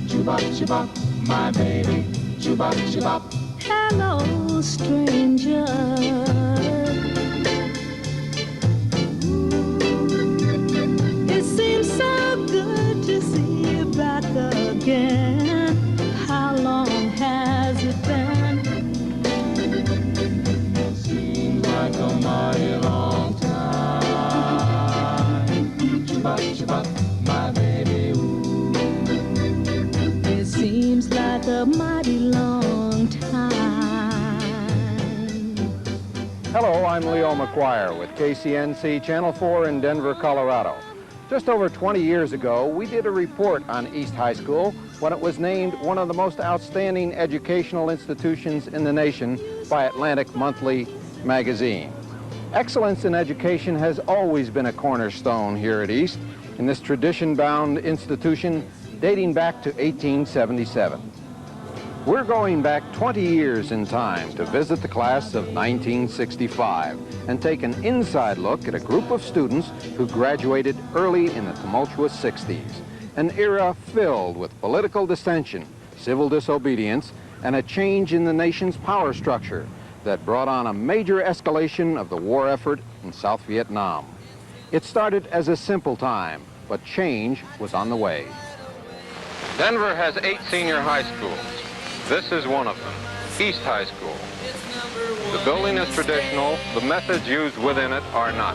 Chubop, chubop, my baby. Chubop, chubop. Hello, stranger. It seems so good to see you back again. How long has it been? Seems like a mighty long time. Chubop, chubop, my baby. Ooh. It seems like a mighty long time. Hello, I'm Leo McGuire with KCNC Channel 4 in Denver, Colorado. Just over 20 years ago, we did a report on East High School when it was named one of the most outstanding educational institutions in the nation by Atlantic Monthly magazine. Excellence in education has always been a cornerstone here at East, in this tradition-bound institution dating back to 1877. We're going back 20 years in time to visit the class of 1965 and take an inside look at a group of students who graduated early in the tumultuous 60s, an era filled with political dissension, civil disobedience, and a change in the nation's power structure that brought on a major escalation of the war effort in South Vietnam. It started as a simple time, but change was on the way. Denver has 8 senior high schools. This is one of them, East High School. The building is traditional, the methods used within it are not.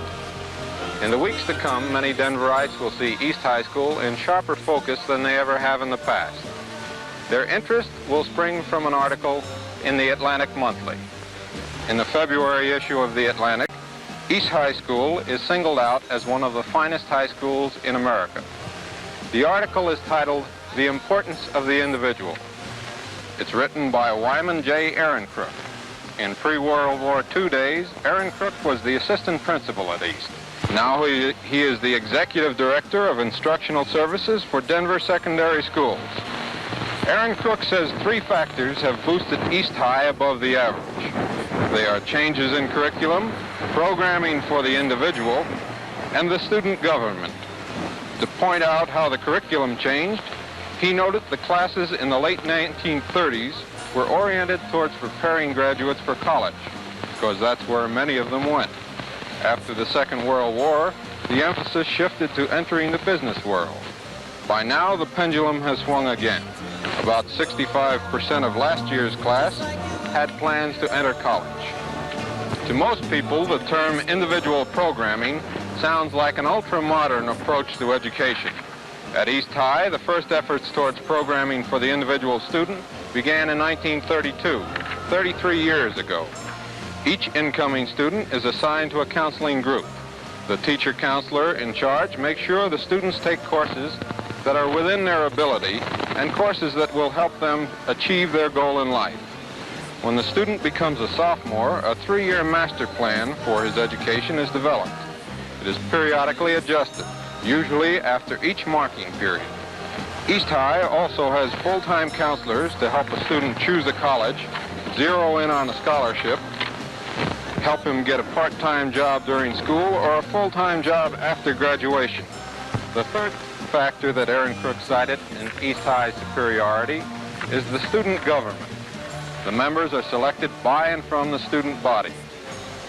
In the weeks to come, many Denverites will see East High School in sharper focus than they ever have in the past. Their interest will spring from an article in the Atlantic Monthly. In the February issue of the Atlantic, East High School is singled out as one of the finest high schools in America. The article is titled, "The Importance of the Individual." It's written by Wyman J. Aaroncrook. In pre-World War II days, Aaroncrook was the assistant principal at East. Now he is the executive director of instructional services for Denver secondary schools. Aaroncrook says 3 factors have boosted East High above the average. They are changes in curriculum, programming for the individual, and the student government. To point out how the curriculum changed, he noted the classes in the late 1930s were oriented towards preparing graduates for college, because that's where many of them went. After the Second World War, the emphasis shifted to entering the business world. By now, the pendulum has swung again. About 65% of last year's class had plans to enter college. To most people, the term individual programming sounds like an ultra-modern approach to education. At East High, the first efforts towards programming for the individual student began in 1932, 33 years ago. Each incoming student is assigned to a counseling group. The teacher counselor in charge makes sure the students take courses that are within their ability and courses that will help them achieve their goal in life. When the student becomes a sophomore, a 3-year master plan for his education is developed. It is periodically adjusted, usually after each marking period. East High also has full-time counselors to help a student choose a college, zero in on a scholarship, help him get a part-time job during school or a full-time job after graduation. The third factor that Aaroncrook cited in East High's superiority is the student government. The members are selected by and from the student body.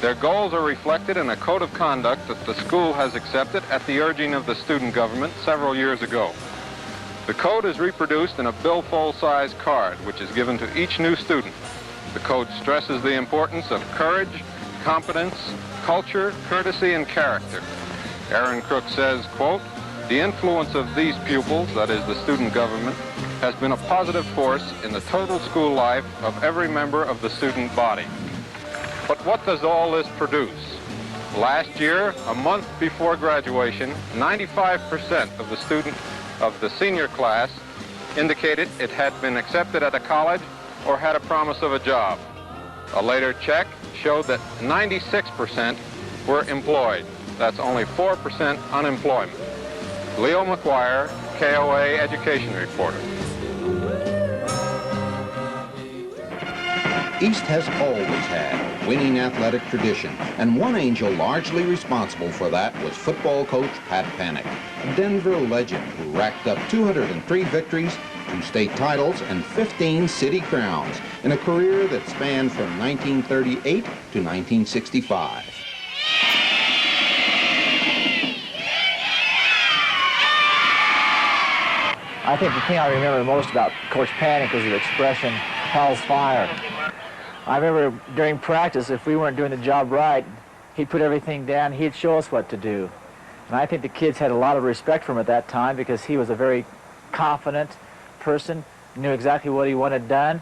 Their goals are reflected in a code of conduct that the school has accepted at the urging of the student government several years ago. The code is reproduced in a billfold-size card, which is given to each new student. The code stresses the importance of courage, competence, culture, courtesy, and character. Aaroncrook says, quote, "The influence of these pupils, that is the student government, has been a positive force in the total school life of every member of the student body." But what does all this produce? Last year, a month before graduation, 95% of the senior class indicated it had been accepted at a college or had a promise of a job. A later check showed that 96% were employed. That's only 4% unemployment. Leo McGuire, KOA Education Reporter. East has always had winning athletic tradition, and one angel largely responsible for that was football coach Pat Panic, a Denver legend who racked up 203 victories, 2 state titles, and 15 city crowns in a career that spanned from 1938 to 1965. I think the thing I remember the most about Coach Panic was the expression, "Hell's fire." I remember during practice, if we weren't doing the job right, he'd put everything down, he'd show us what to do. And I think the kids had a lot of respect for him at that time because he was a very confident person, knew exactly what he wanted done,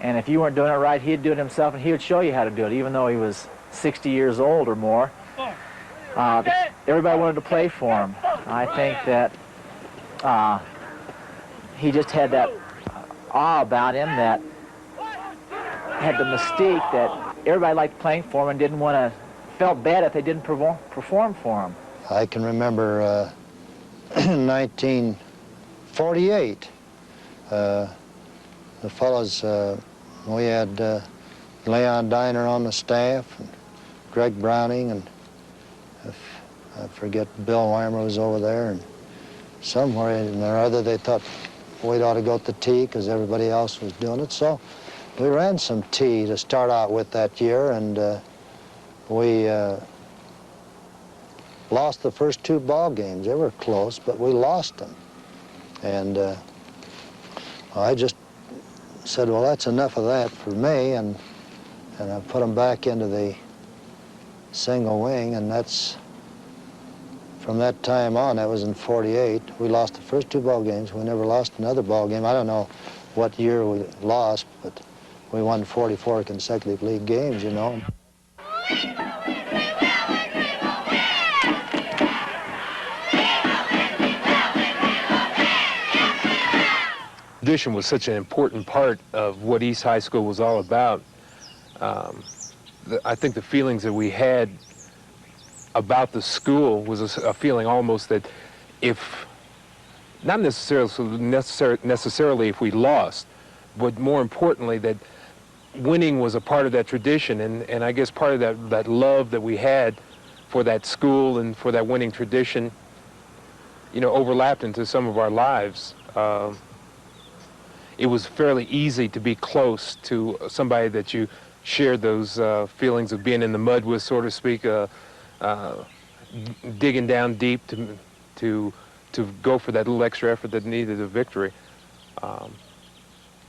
and if you weren't doing it right, he'd do it himself and he would show you how to do it, even though he was 60 years old or more. Everybody wanted to play for him. I think that he just had that awe about him that had the mystique that everybody liked playing for him and didn't want to, felt bad if they didn't perform for him. I can remember 1948, the fellows, we had Leon Diner on the staff, and Greg Browning, and I forget, Bill Weimer was over there, and somewhere in there or other they thought we'd ought to go to T because everybody else was doing it. So we ran some T to start out with that year, and we lost the first 2 ball games. They were close, but we lost them. And I just said, well, that's enough of that for me, and I put them back into the single wing, and that's, from that time on, that was in '48, we lost the first 2 ball games. We never lost another ball game. I don't know what year we lost, but we won 44 consecutive league games, you know. Tradition was such an important part of what East High School was all about. I think the feelings that we had about the school was a feeling almost that if, not necessarily if we lost, but more importantly that winning was a part of that tradition, and I guess part of that love that we had for that school and for that winning tradition, you know, overlapped into some of our lives. It was fairly easy to be close to somebody that you shared those feelings of being in the mud with, so to speak, digging down deep to go for that little extra effort that needed a victory.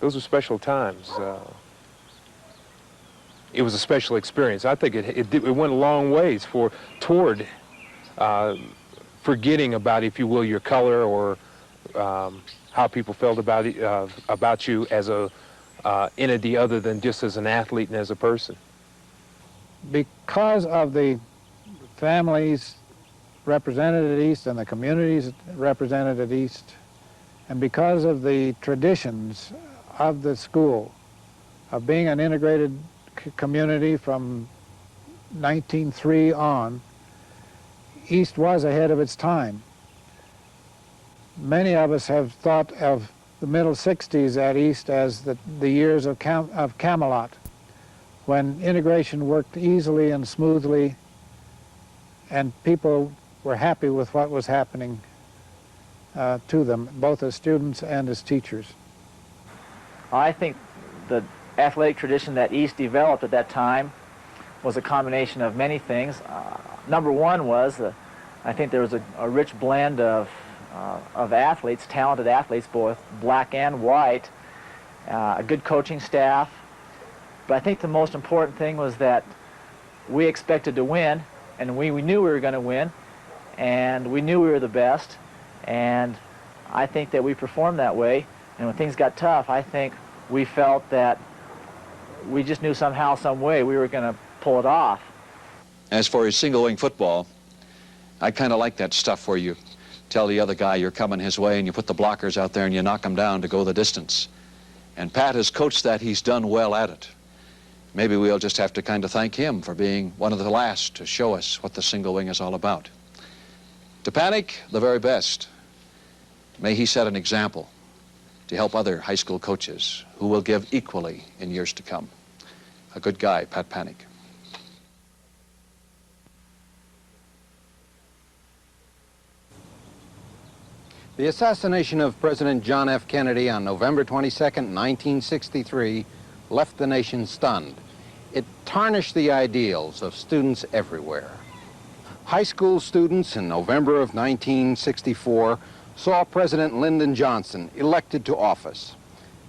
Those were special times. It was a special experience. I think it went a long ways toward forgetting about, if you will, your color or how people felt about you as a entity other than just as an athlete and as a person. Because of the families represented at East and the communities represented at East, and because of the traditions of the school, of being an integrated community from 1903 on, East was ahead of its time. Many of us have thought of the middle 60s at East as the years of Camelot, when integration worked easily and smoothly and people were happy with what was happening to them, both as students and as teachers. I think the athletic tradition that East developed at that time was a combination of many things. Number one was, I think there was a rich blend of athletes, talented athletes, both black and white, a good coaching staff. But I think the most important thing was that we expected to win, and we knew we were going to win, and we knew we were the best, and I think that we performed that way. And when things got tough, I think we felt that we just knew somehow, some way, we were going to pull it off. As for his single wing football, I kind of like that stuff where you tell the other guy you're coming his way and you put the blockers out there and you knock them down to go the distance. And Pat has coached that. He's done well at it. Maybe we'll just have to kind of thank him for being one of the last to show us what the single wing is all about. To Panic, the very best. May he set an example to help other high school coaches who will give equally in years to come. A good guy, Pat Panic. The assassination of President John F. Kennedy on November 22, 1963, left the nation stunned. It tarnished the ideals of students everywhere. High school students in November of 1964 saw President Lyndon Johnson elected to office.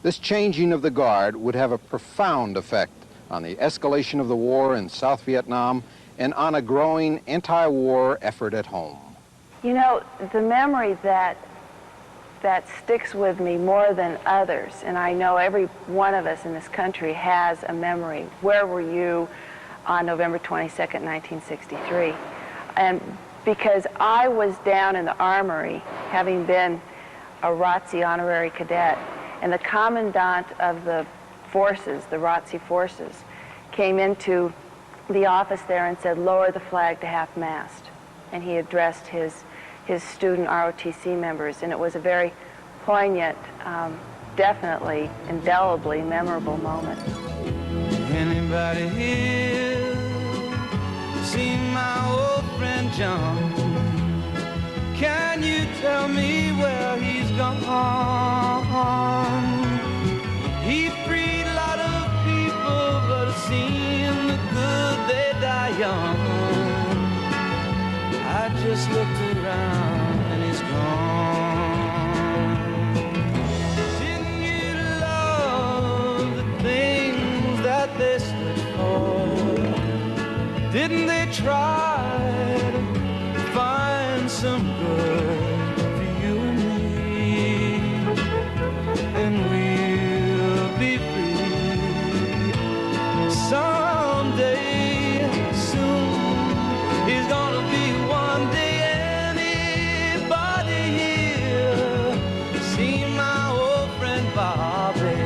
This changing of the guard would have a profound effect on the escalation of the war in South Vietnam and on a growing anti-war effort at home. You know, the memory that sticks with me more than others, and I know every one of us in this country has a memory. Where were you on November 22nd, 1963? And because I was down in the armory, having been a ROTC honorary cadet, and the commandant of the forces, the ROTC forces, came into the office there and said, "Lower the flag to half-mast." And he addressed his student ROTC members, and it was a very poignant, definitely, indelibly memorable moment. Anybody here seen my old friend John? Can you tell me where he's gone? He freed a lot of people, but it seemed the good they die young. I just looked around and he's gone. Didn't you love the things that they stood for? Didn't they try to find some good for you and me? And we'll be free someday soon. He's gonna be one day. Anybody here seen my old friend Bobby?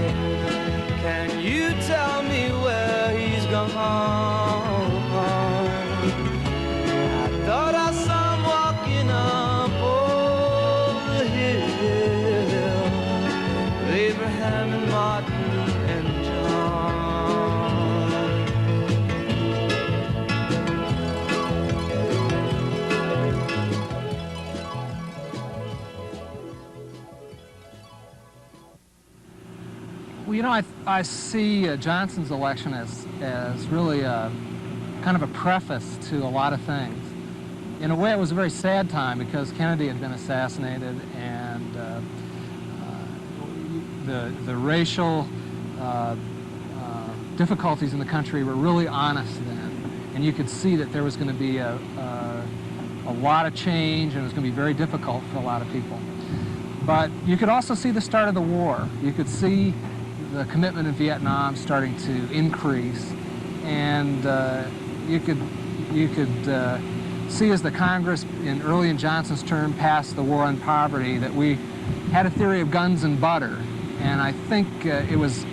Can you tell me where he's gone? I thought I saw him walking up over the hill with Abraham and Martin and John. Well, you know, I see Johnson's election as really kind of a preface to a lot of things. In a way, it was a very sad time because Kennedy had been assassinated, and the racial difficulties in the country were really honest then, and you could see that there was going to be a lot of change, and it was going to be very difficult for a lot of people. But you could also see the start of the war. You could see the commitment in Vietnam starting to increase, and you could see as the Congress early in Johnson's term passed the War on Poverty that we had a theory of guns and butter, and I think it was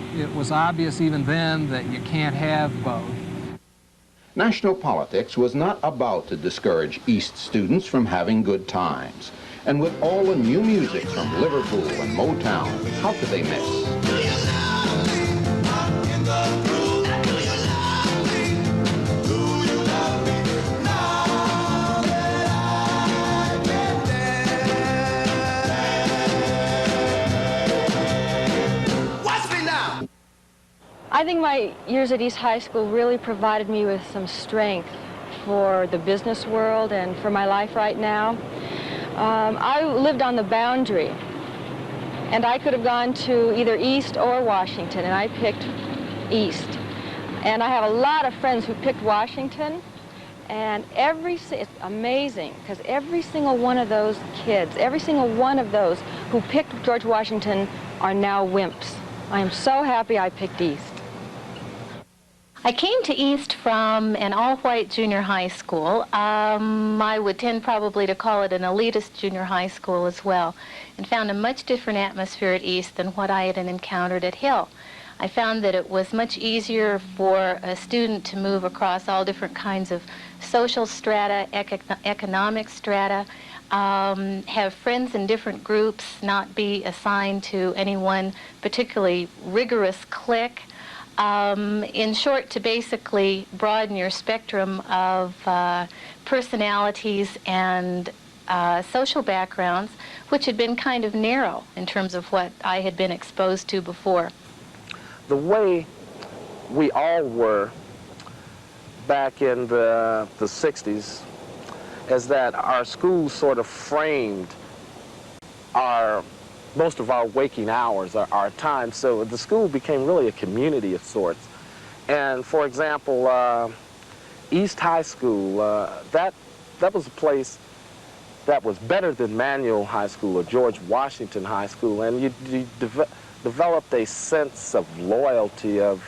obvious even then that you can't have both. National politics was not about to discourage East students from having good times. And with all the new music from Liverpool and Motown, how could they miss? I think my years at East High School really provided me with some strength for the business world and for my life right now. I lived on the boundary, and I could have gone to either East or Washington, and I picked East. And I have a lot of friends who picked Washington, and it's amazing, because every single one of those kids, every single one of those who picked George Washington are now wimps. I am so happy I picked East. I came to East from an all-white junior high school. I would tend probably to call it an elitist junior high school as well, and found a much different atmosphere at East than what I had encountered at Hill. I found that it was much easier for a student to move across all different kinds of social strata, economic strata, have friends in different groups, not be assigned to any one particularly rigorous clique. In short, to basically broaden your spectrum of personalities and social backgrounds, which had been kind of narrow in terms of what I had been exposed to before. The way we all were back in the 60s is that our schools sort of framed most of our waking hours, our time. So the school became really a community of sorts. And for example, East High School, that was a place that was better than Manual High School or George Washington High School, and you developed a sense of loyalty, of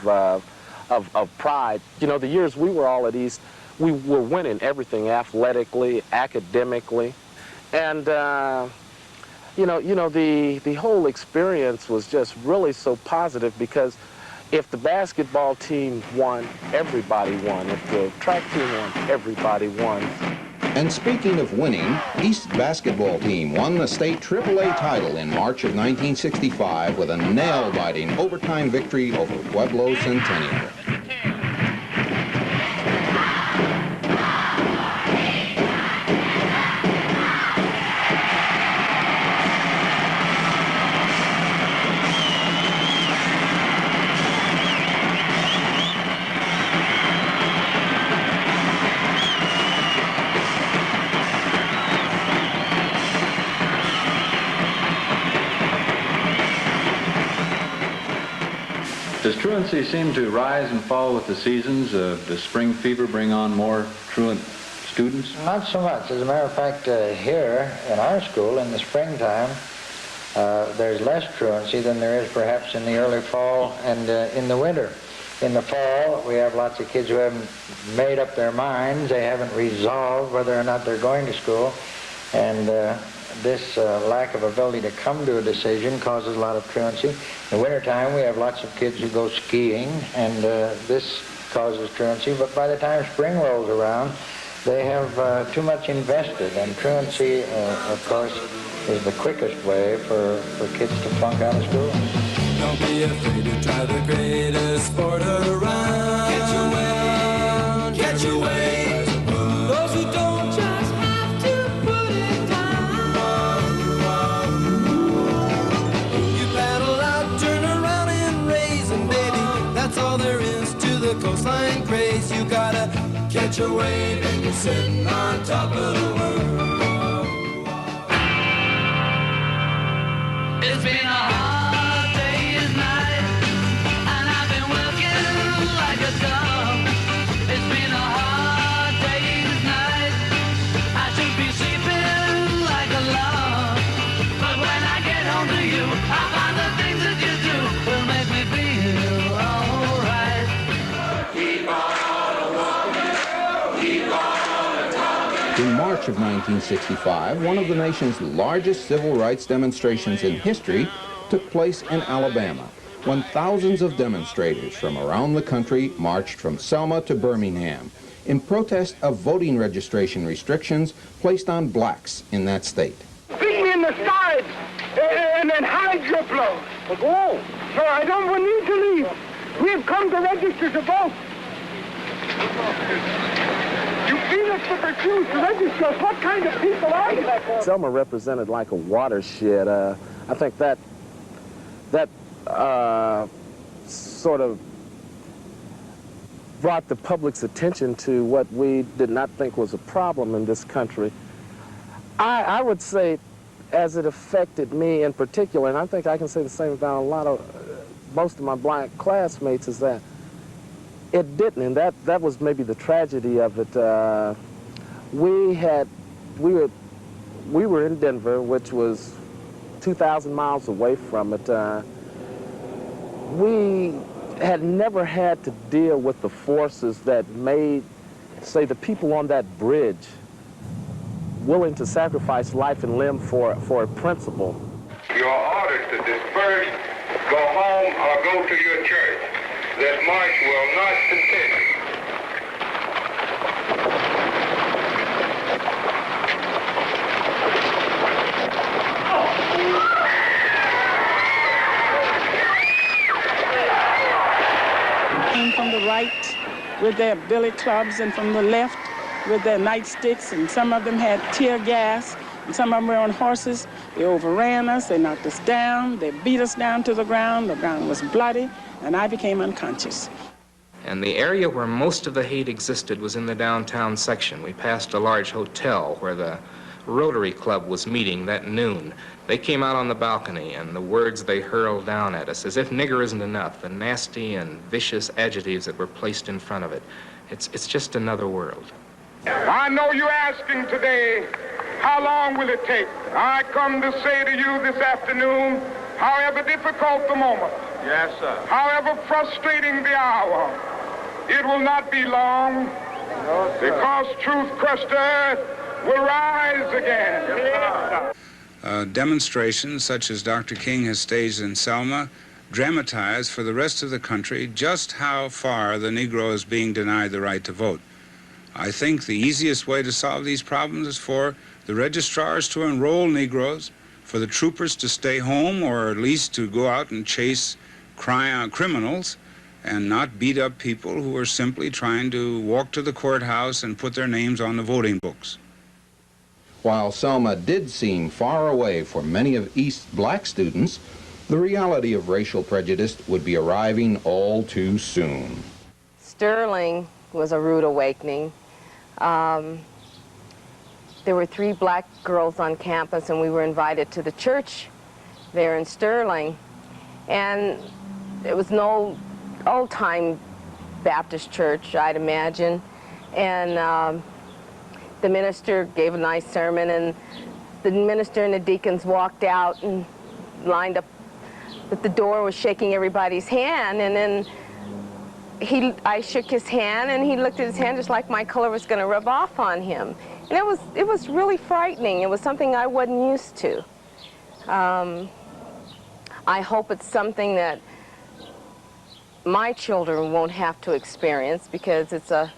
pride. You know, the years we were all at East, we were winning everything athletically, academically, and you know, the whole experience was just really so positive, because if the basketball team won, everybody won. If the track team won, everybody won. And speaking of winning, East's basketball team won the state AAA title in March of 1965 with a nail-biting overtime victory over Pueblo Centennial. Does truancy seem to rise and fall with the seasons? Does spring fever bring on more truant students? Not so much. As a matter of fact, here in our school in the springtime, there's less truancy than there is perhaps in the early fall and in the winter. In the fall, we have lots of kids who haven't made up their minds. They haven't resolved whether or not they're going to school. And this lack of ability to come to a decision causes a lot of truancy. In the wintertime, we have lots of kids who go skiing, and this causes truancy. But by the time spring rolls around, they have too much invested. And truancy, of course, is the quickest way for kids to flunk out of school. Don't be afraid to try the greatest sport around. Get your way, get your way. Those who don't just have to put it down. You paddle out, turn around and raise, and baby, that's all there is to the coastline craze. You gotta catch a wave and you're sitting on top of the world. It's been a hard day's night, and I've been working like a dog. It's been a hard day's night, I should be sleeping like a log. But when I get home to you, I find the things that you do will make me feel alright. Keep on walking, keep on talking. In March of 1965, one of the nation's largest civil rights demonstrations in history took place in Alabama, when thousands of demonstrators from around the country marched from Selma to Birmingham in protest of voting registration restrictions placed on blacks in that state. Beat me in the sides and then hide your blow. Oh, sir, I don't need to leave. We've come to register to vote. You beat us but refuse to register. What kind of people are you? Selma represented like a watershed. I think that sort of brought the public's attention to what we did not think was a problem in this country. I would say, as it affected me in particular, and I think I can say the same about most of my black classmates, is that it didn't, and that was maybe the tragedy of it. We were in Denver, which was 2,000 miles away from it. We had never had to deal with the forces that made, say, the people on that bridge willing to sacrifice life and limb for a principle. Your orders to disperse, go home, or go to your church. This march will not continue. Came from the right with their billy clubs, and from the left with their nightsticks, and some of them had tear gas. Some of them were on horses. They overran us, they knocked us down, they beat us down to the ground was bloody, and I became unconscious. And the area where most of the hate existed was in the downtown section. We passed a large hotel where the Rotary Club was meeting that noon. They came out on the balcony, and the words they hurled down at us, as if nigger isn't enough, the nasty and vicious adjectives that were placed in front of it. It's just another world. I know you're asking today, how long will it take? I come to say to you this afternoon, however difficult the moment, yes, sir, however frustrating the hour, it will not be long, no, because truth crushed earth will rise again. Yes, demonstrations such as Dr. King has staged in Selma dramatize for the rest of the country just how far the Negro is being denied the right to vote. I think the easiest way to solve these problems is for the registrars to enroll Negroes, for the troopers to stay home or at least to go out and chase criminals and not beat up people who are simply trying to walk to the courthouse and put their names on the voting books. While Selma did seem far away for many of East's black students, the reality of racial prejudice would be arriving all too soon. Sterling was a rude awakening. There were 3 black girls on campus, and we were invited to the church there in Sterling. And it was an old-time Baptist church, I'd imagine. And the minister gave a nice sermon, and the minister and the deacons walked out and lined up at the door, was shaking everybody's hand, and then I shook his hand, and he looked at his hand just like my color was going to rub off on him. And it was really frightening. It was something I wasn't used to. I hope it's something that my children won't have to experience, because it's a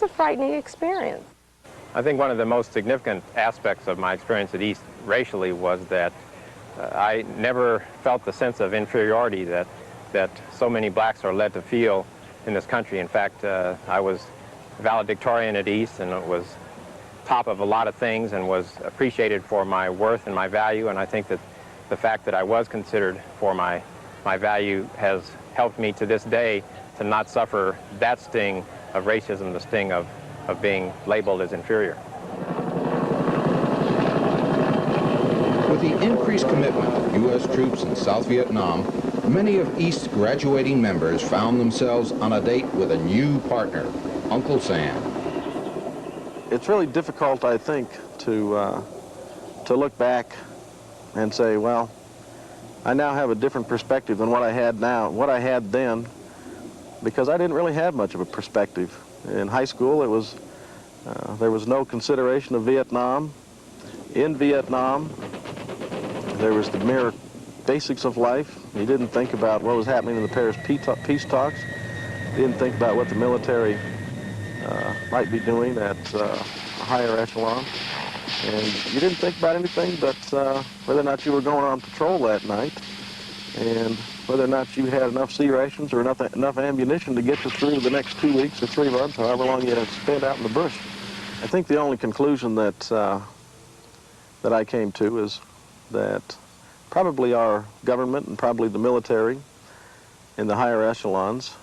frightening experience. I think one of the most significant aspects of my experience at East racially was that I never felt the sense of inferiority that so many blacks are led to feel in this country. In fact, I was valedictorian at East, and was top of a lot of things, and was appreciated for my worth and my value. And I think that the fact that I was considered for my value has helped me to this day to not suffer that sting of racism, the sting of being labeled as inferior. With the increased commitment of U.S. troops in South Vietnam, many of East's graduating members found themselves on a date with a new partner, Uncle Sam. It's really difficult, I think, to look back and say, well, I now have a different perspective than what I had then, because I didn't really have much of a perspective. In high school, there was no consideration of Vietnam. In Vietnam, there was the mere basics of life. You didn't think about what was happening in the Paris peace talks. You didn't think about what the military might be doing at a higher echelon. And you didn't think about anything but whether or not you were going on patrol that night, and whether or not you had enough sea rations or enough ammunition to get you through the next 2 weeks or 3 months, however long you had to spend out in the bush. I think the only conclusion that I came to is that probably our government and probably the military in the higher echelons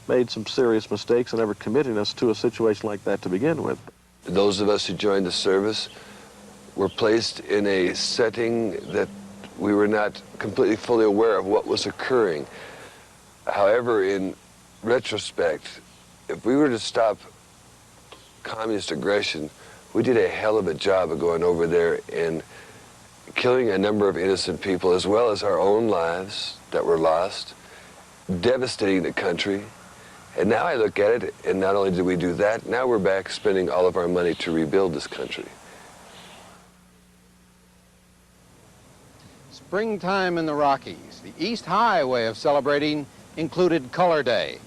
made some serious mistakes in ever committing us to a situation like that to begin with. Those of us who joined the service were placed in a setting that we were not completely fully aware of what was occurring. However, in retrospect, if we were to stop communist aggression, we did a hell of a job of going over there and killing a number of innocent people, as well as our own lives that were lost, devastating the country. And now I look at it, and not only did we do that, now we're back spending all of our money to rebuild this country. Springtime in the Rockies. The East High way of celebrating included Color Day.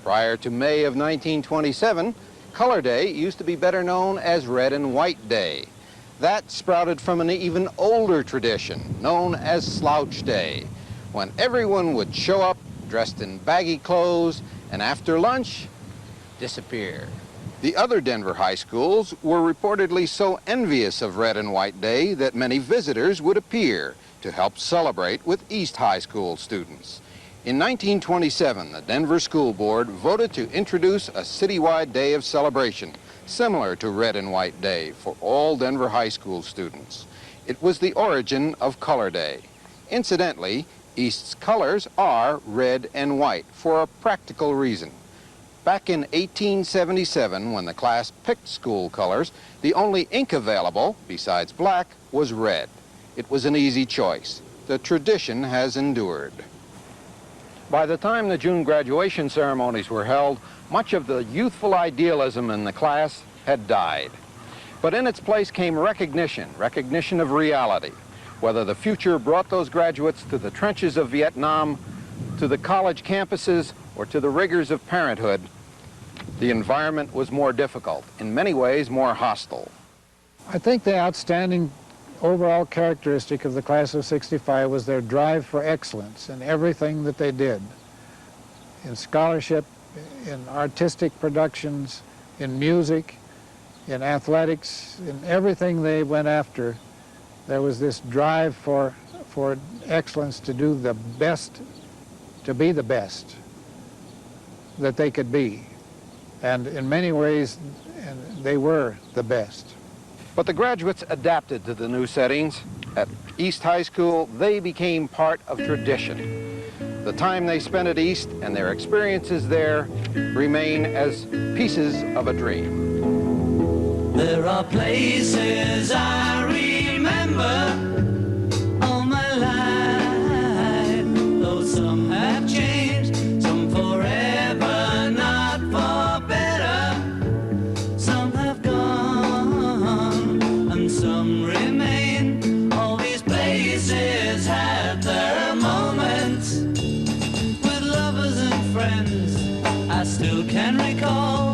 Prior to May of 1927, Color Day used to be better known as Red and White Day. That sprouted from an even older tradition known as Slouch Day, when everyone would show up dressed in baggy clothes and after lunch, disappear. The other Denver high schools were reportedly so envious of Red and White Day that many visitors would appear to help celebrate with East High School students. In 1927, the Denver School Board voted to introduce a citywide day of celebration, similar to Red and White Day for all Denver high school students. It was the origin of Color Day. Incidentally, East's colors are red and white for a practical reason. Back in 1877, when the class picked school colors, the only ink available, besides black, was red. It was an easy choice. The tradition has endured. By the time the June graduation ceremonies were held, much of the youthful idealism in the class had died. But in its place came recognition of reality. Whether the future brought those graduates to the trenches of Vietnam, to the college campuses, or to the rigors of parenthood, the environment was more difficult, in many ways more hostile. I think the outstanding overall characteristic of the class of '65 was their drive for excellence in everything that they did. In scholarship, in artistic productions, in music, in athletics, in everything they went after, there was this drive for excellence, to do the best, to be the best that they could be. And in many ways, they were the best. But the graduates adapted to the new settings. At East High School, they became part of tradition. The time they spent at East and their experiences there remain as pieces of a dream. There are places I remember all my life, though some have changed, some forever, not for better. Some have gone and some remain. All these places had their moments with lovers and friends I still can recall.